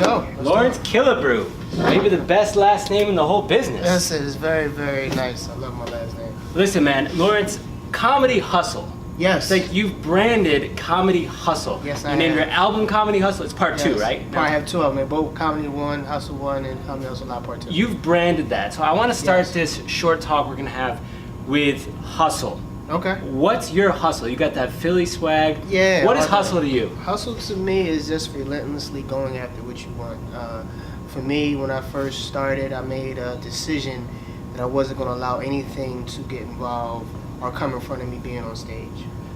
go. Lawrence Killebrew. Maybe the best last name in the whole business. That's it. It's very, very nice. I love my last name. Listen, man, Lawrence, Comedy Hustle. Yes. It's like you've branded Comedy Hustle. Yes, you I named have. your album Comedy Hustle. It's part 2, right? I have 2 of them. Both Comedy 1, Hustle 1, and Comedy Hustle Live Part 2. You've branded that. So I want to start this short talk we're going to have with Hustle. Okay. What's your hustle? You got that Philly swag. Yeah. What is hustle to you? Hustle to me is just relentlessly going after what you want. For me, when I first started, I made a decision that I wasn't going to allow anything to get involved or come in front of me being on stage.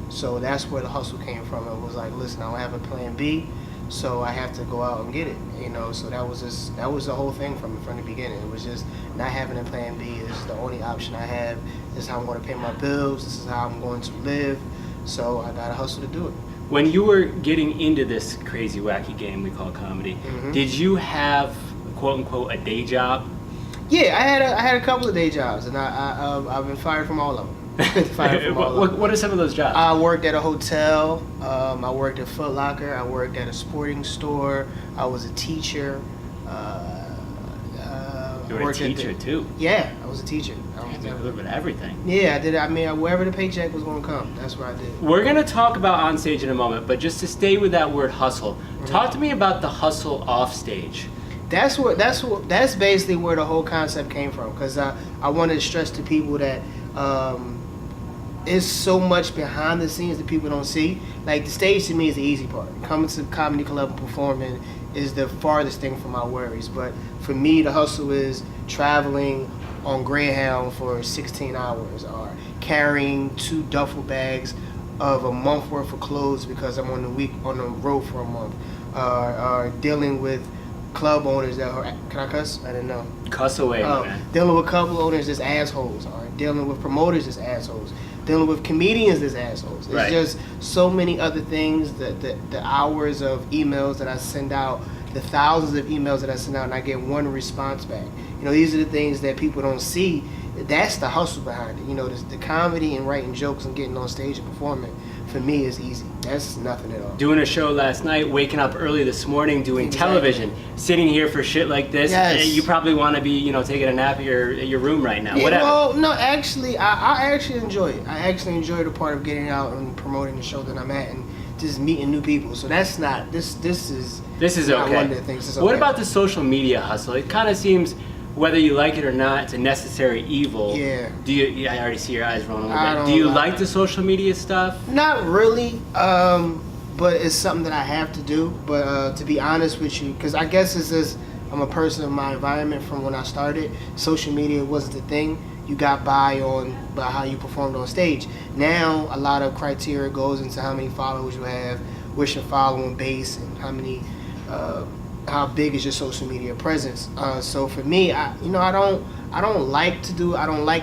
So that's where the hustle came from. It was like, listen, I don't have a plan B, so I have to go out and get it. You know, so that was the whole thing from the beginning. It was just not having a plan B. This is the only option I have. This is how I'm going to pay my bills. This is how I'm going to live. So I got to hustle to do it. When you were getting into this crazy, wacky game we call comedy, did you have, quote unquote, a day job? Yeah, I had a couple of day jobs, and I've been fired from all of them. What are some of those jobs? I worked at a hotel. I worked at Foot Locker. I worked at a sporting store. I was a teacher. You were a teacher too. Yeah, I was a teacher. I did a little bit of everything. Yeah, I did. I mean, wherever the paycheck was going to come, that's what I did. We're going to talk about on stage in a moment, but just to stay with that word hustle, talk to me about the hustle off stage. That's basically where the whole concept came from, because I wanted to stress to people that it's so much behind the scenes that people don't see. Like, the stage to me is the easy part. Coming to the comedy club and performing is the farthest thing from my worries. But for me, the hustle is traveling on Greyhound for 16 hours, or carrying 2 duffel bags of a month worth of clothes because I'm on the road for a month, or dealing with club owners that are, can I cuss? I didn't know. Cuss away, man. Dealing with club owners that's assholes, or dealing with promoters that's assholes, dealing with comedians that's assholes. It's just so many other things, the hours of emails that I send out, the thousands of emails that I send out, and I get one response back. You know, these are the things that people don't see. That's the hustle behind it. You know, the comedy and writing jokes and getting on stage and performing, for me, is easy. That's nothing at all. Doing a show last night, waking up early this morning, doing television, sitting here for shit like this. You probably want to be, you know, taking a nap at your room right now. Whatever. Well, no, actually, I actually enjoy it. I actually enjoy the part of getting out and promoting the show that I'm at and just meeting new people. So that's not this is not okay. one of the things. It's okay. What about the social media hustle? It kind of seems, whether you like it or not, it's a necessary evil. Yeah. Do you? Yeah, I already see your eyes rolling a little bit. Do you like the social media stuff? Not really, but it's something that I have to do. But to be honest with you, because I guess it's just, I'm a person of my environment from when I started. Social media wasn't the thing. You got by how you performed on stage. Now a lot of criteria goes into how many followers you have, what's your following base, and how big is your social media presence. So for me, I don't like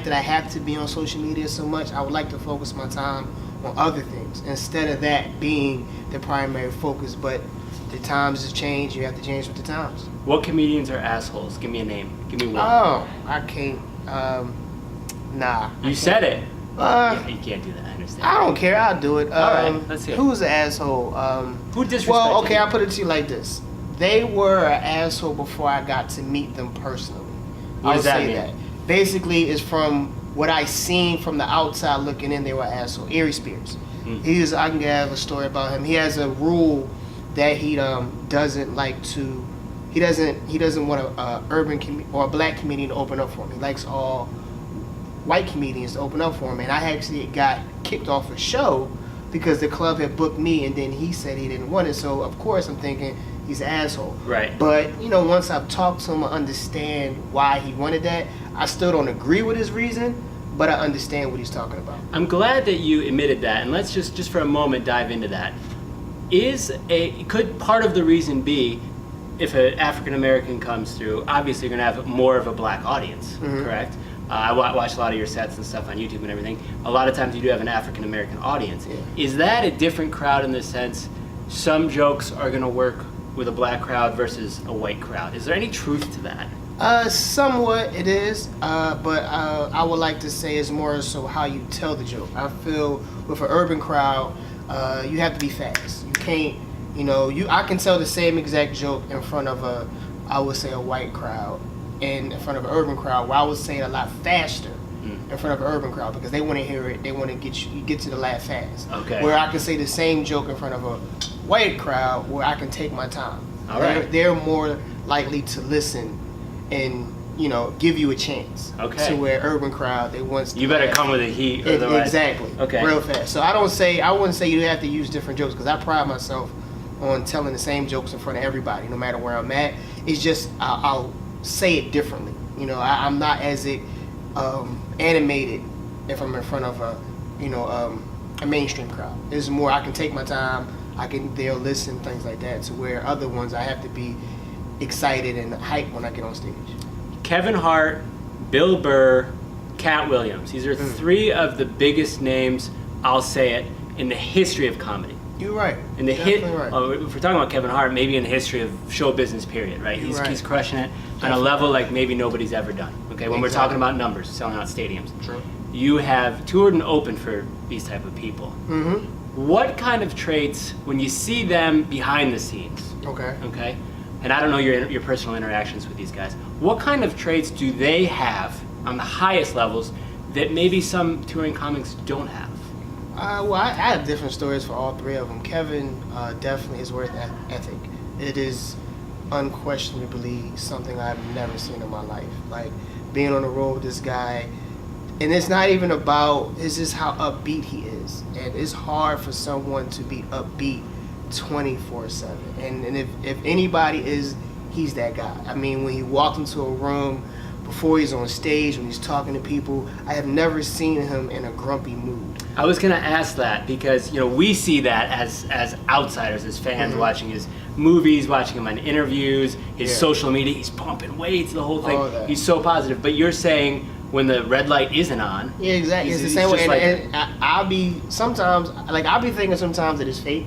that I have to be on social media so much. I would like to focus my time on other things instead of that being the primary focus. But the times have changed. You have to change with the times. What comedians are assholes? Give me a name. Give me one. Oh, I can't. Nah. You said it. You can't do that. I understand. I don't care. I'll do it. All right. Let's see. Who's an asshole? Who disrespected Well, okay. you? I'll put it to you like this. They were an asshole before I got to meet them personally. What does that mean? Basically, it's from what I seen from the outside looking in. They were an asshole. Ari Spears. I can have a story about him. He has a rule that he doesn't like to. He doesn't want a urban or a black comedian to open up for him. He likes all white comedians to open up for him. And I actually got kicked off a show because the club had booked me, and then he said he didn't want it. So of course I'm thinking, he's an asshole. Right. But, you know, once I've talked to him, I understand why he wanted that. I still don't agree with his reason, but I understand what he's talking about. I'm glad that you admitted that, and let's just for a moment dive into that. Could part of the reason be, if an African American comes through, obviously you're going to have more of a black audience, correct? I watch a lot of your sets and stuff on YouTube and everything. A lot of times you do have an African American audience. Yeah. Is that a different crowd in the sense some jokes are going to work with a black crowd versus a white crowd? Is there any truth to that? Somewhat it is, but I would like to say it's more so how you tell the joke. I feel with an urban crowd, you have to be fast. You can't You know, I can tell the same exact joke in front of I would say a white crowd, and in front of an urban crowd, where I would say it a lot faster in front of an urban crowd because they want to hear it. They want to get to the laugh fast. Okay. Where I can say the same joke in front of a white crowd where I can take my time. All right. They're more likely to listen and, you know, give you a chance. Okay. To where urban crowd, they want. You better come with a heat. Otherwise. Exactly. Okay. Real fast. So I wouldn't say you have to use different jokes because I pride myself on telling the same jokes in front of everybody, no matter where I'm at. It's just I'll say it differently. You know, I'm not as animated if I'm in front of a mainstream crowd. It's more I can take my time. They'll listen, things like that. To where other ones I have to be excited and hyped when I get on stage. Kevin Hart, Bill Burr, Cat Williams. These are three of the biggest names, I'll say it, in the history of comedy. You're right. In the Right. if we're talking about Kevin Hart, maybe in the history of show business, period, right? He's crushing it on a level like maybe nobody's ever done. Okay, when we're talking about numbers, selling out stadiums. True. You have toured and opened for these type of people. Mm-hmm. What kind of traits, when you see them behind the scenes, okay, and I don't know your personal interactions with these guys, what kind of traits do they have on the highest levels that maybe some touring comics don't have? Well, I have different stories for all three of them. Kevin, definitely his work ethic. It is unquestionably something I've never seen in my life. Like, being on the road with this guy, and it's not even about, it's just how upbeat he is. And it's hard for someone to be upbeat 24/7. And if anybody is, he's that guy. I mean, when he walked into a room, before he's on stage, when he's talking to people, I have never seen him in a grumpy mood. I was gonna ask that because, you know, we see that as outsiders, as fans, watching his movies, watching him on interviews, his social media. He's pumping weights, the whole thing. He's so positive. But you're saying when the red light isn't on, yeah, exactly. It's the same way. And I'll be thinking sometimes that it's fake,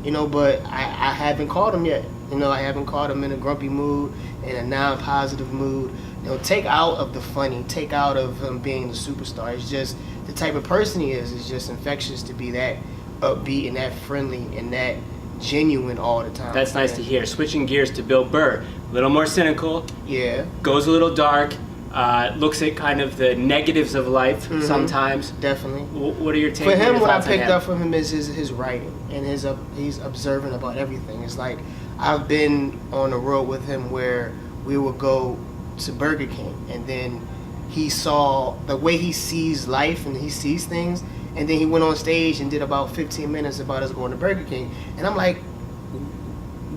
you know. But I haven't caught him yet. You know, I haven't caught him in a grumpy mood, in a non-positive mood. You know, take out of the funny, take out of him being the superstar. It's just the type of person he is. It's just infectious to be that upbeat and that friendly and that genuine all the time. That's nice to hear. Switching gears to Bill Burr, a little more cynical. Yeah. Goes a little dark. Looks at kind of the negatives of life sometimes. Definitely. What are your takes? For him, what I picked up from him is his writing and he's observant about everything. It's like I've been on a road with him where we would go to Burger King, and then he saw the way he sees life and he sees things, and then he went on stage and did about 15 minutes about us going to Burger King, and I'm like,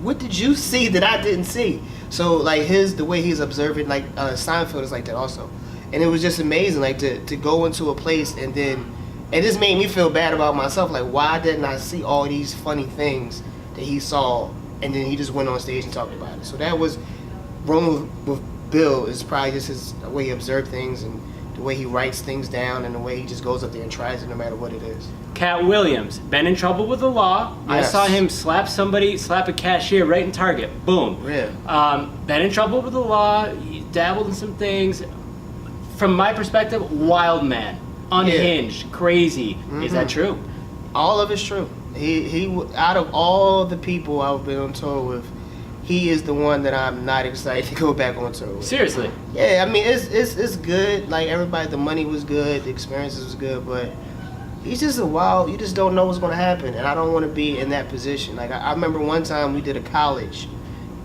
what did you see that I didn't see? So like the way he's observing, like Seinfeld is like that also, and it was just amazing, like to go into a place and this made me feel bad about myself, like why didn't I see all these funny things that he saw, and then he just went on stage and talked about it. So that was wrong with Bill, is probably just his way he observes things and the way he writes things down and the way he just goes up there and tries it no matter what it is. Cat Williams, been in trouble with the law. Yes. I saw him slap a cashier right in Target. Boom. Yeah. Been in trouble with the law. He dabbled in some things. From my perspective, wild man, unhinged, crazy. Is that true? All of it's true. He out of all the people I've been on tour with, he is the one that I'm not excited to go back on tour with. Seriously? Yeah, I mean it's good. Like everybody, the money was good, the experiences was good, but he's just a wild. You just don't know what's going to happen, and I don't want to be in that position. Like I remember one time we did a college,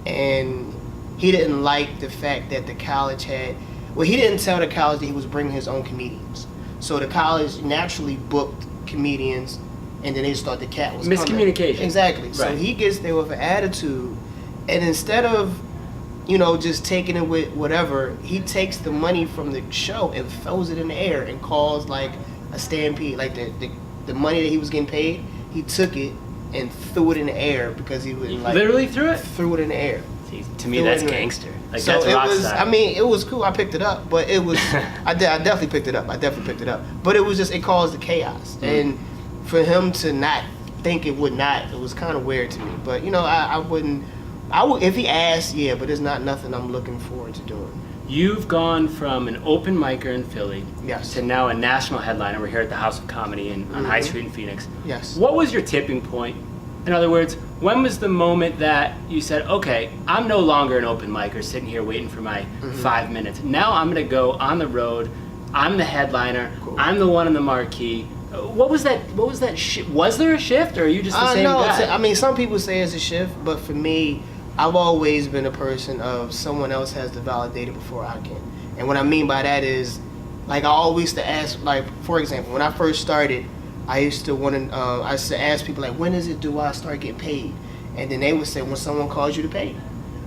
and he didn't like the fact that the college had. Well, he didn't tell the college that he was bringing his own comedians. So the college naturally booked comedians, and then they just thought the cat was miscommunication. Coming. Exactly. Right. So he gets there with an attitude. And instead of, you know, just taking it with whatever, he takes the money from the show and throws it in the air and calls like a stampede. Like the money that he was getting paid, he took it and threw it in the air because he was like literally threw it. Threw it in the air. See, to me, that's gangster. Like so that's rock it was. style. I mean, it was cool. I picked it up, but it was. I definitely picked it up. But it was just it caused the chaos, and for him to not think it would not, it was kind of weird to me. But you know, I wouldn't. I would if he asked, yeah, but it's not nothing I'm looking forward to doing. You've gone from an open micer in Philly to now a national headliner. We're here at the House of Comedy on High Street in Phoenix. Yes. What was your tipping point? In other words, When was the moment that you said, okay, I'm no longer an open micer sitting here waiting for my 5 minutes. Now I'm going to go on the road. I'm the headliner. Cool. I'm the one in the marquee. What was that shift? Was there a shift, or are you just the same guy? I mean, some people say it's a shift, but for me, I've always been a person of someone else has to validate it before I can. And what I mean by that is, like, I always used to ask, like, for example, when I first started, I used to ask people, like, when do I start getting paid? And then they would say, when someone calls you to pay.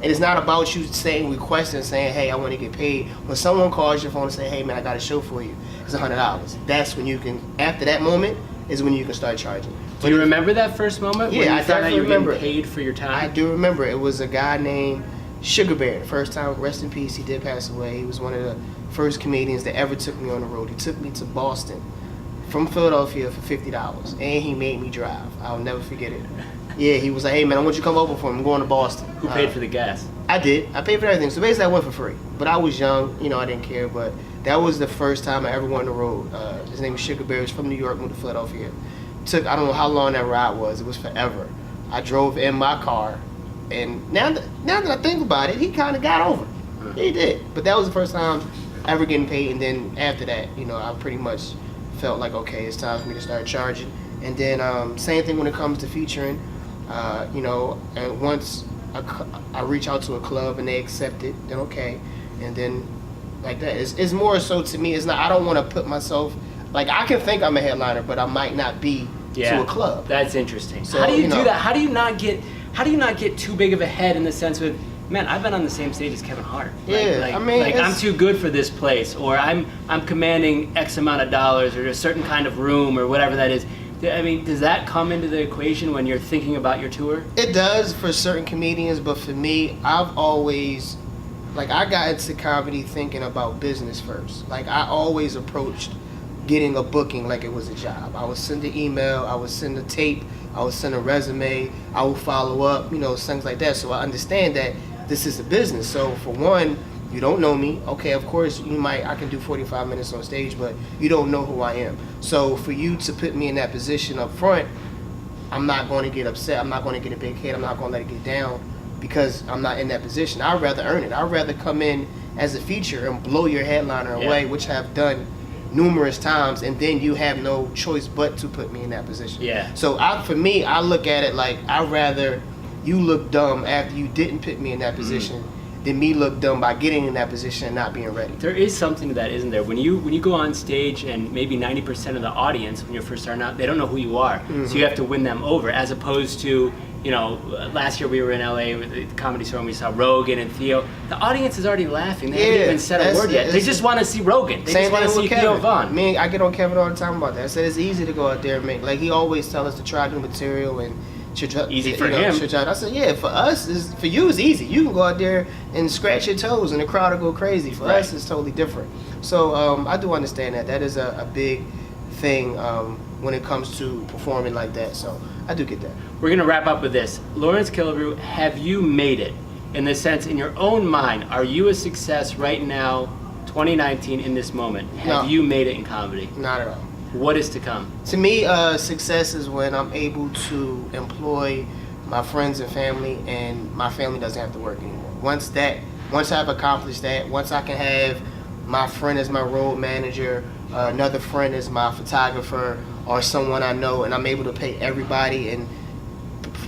And it's not about you requesting, saying, hey, I want to get paid. When someone calls your phone and say, hey, man, I got a show for you, it's $100. That's when you can, after that moment, is when you can start charging. Do you remember that first moment? Yeah, when you I definitely remember. Getting paid for your time? I do remember. It was a guy named Sugar Bear. The first time, rest in peace, he did pass away. He was one of the first comedians that ever took me on the road. He took me to Boston from Philadelphia for $50, and he made me drive. I'll never forget it. Yeah, he was like, hey, man, I want you to come over for me. I'm going to Boston. Who paid for the gas? I did. I paid for everything. So basically, I went for free. But I was young. I didn't care. But that was the first time I ever went on the road. His name was Sugar Bear. He was from New York, moved to Philadelphia. I don't know how long that ride was. It was forever. I drove in my car. And now that I think about it, he kind of got over it. He did. But that was the first time ever getting paid. And then after that, I pretty much felt like, okay, it's time for me to start charging. And then same thing when it comes to featuring. And once I reach out to a club and they accept it, then okay. And then like that. It's more so to me, it's not, I don't want to put myself, like, I can think I'm a headliner, but I might not be to a club. That's interesting. So, how do you do that? How do you not get too big of a head in the sense of, man, I've been on the same stage as Kevin Hart. Yeah, I'm too good for this place, or I'm commanding X amount of dollars, or a certain kind of room, or whatever that is. I mean, does that come into the equation when you're thinking about your tour? It does for certain comedians, but for me, I've always, like, I got into comedy thinking about business first. Like, I always approached getting a booking like it was a job. I would send an email, I would send a tape, I would send a resume, I would follow up, things like that. So I understand that this is a business. So for one, you don't know me. Okay, of course, I can do 45 minutes on stage, but you don't know who I am. So for you to put me in that position up front, I'm not going to get upset. I'm not going to get a big head. I'm not going to let it get down because I'm not in that position. I'd rather earn it. I'd rather come in as a feature and blow your headliner away, which I've done numerous times, and then you have no choice but to put me in that position. Yeah. So for me, I look at it like I'd rather you look dumb after you didn't put me in that position than me look dumb by getting in that position and not being ready. There is something to that, isn't there? When you go on stage and maybe 90% of the audience, when you're first starting out, they don't know who you are. So you have to win them over, as opposed to, last year we were in LA with the Comedy Store and we saw Rogan and Theo. The audience is already laughing. They haven't even said a word yet. They just want to see Rogan. They just want to see Theo Von. I get on Kevin all the time about that. I said it's easy to go out there and make, like, he always tells us to try new material and easy for him. I said, yeah, for us, for you it's easy. You can go out there and scratch your toes and the crowd will go crazy. For us, it's totally different. So I do understand that. That is a big thing when it comes to performing like that. So I do get that. We're going to wrap up with this. Lawrence Killebrew, have you made it? In the sense, in your own mind, are you a success right now, 2019, in this moment? Have you made it in comedy? Not at all. What is to come? To me, success is when I'm able to employ my friends and family, and my family doesn't have to work anymore. Once I've accomplished that, once I can have my friend as my road manager, another friend as my photographer, or someone I know, and I'm able to pay everybody and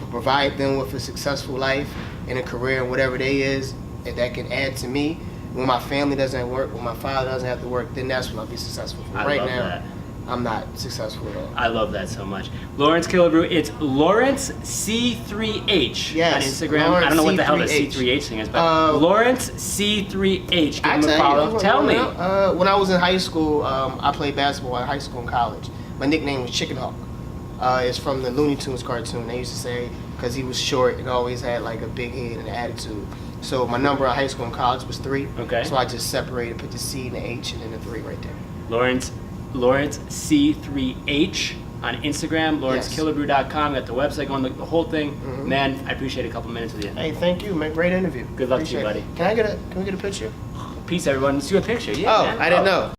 provide them with a successful life and a career and whatever they is, and that can add to me. When my family doesn't work, when my father doesn't have to work, then that's when I'll be successful. Right now, I'm not successful at all. I love that so much. Lawrence Killebrew, it's Lawrence C3H on Instagram. Lawrence I don't know what the hell the C3H. C3H thing is, but Lawrence C3H. Give him a follow. Tell me. When I was in high school, I played basketball in high school and college. My nickname was Chicken Hawk. It's from the Looney Tunes cartoon. They used to say, because he was short and always had like a big head and an attitude. So my number in high school and college was 3. Okay. So I just separated, put the C and the H, and then the 3 right there. Lawrence C3H on Instagram, lawrencekillebrew.com. Got the website going, the whole thing. Man, I appreciate a couple minutes with you. Hey, thank you, man. Great interview. Good luck to you, buddy. Can we get a picture? Peace, everyone. Let's do a picture. Yeah, man. I didn't know.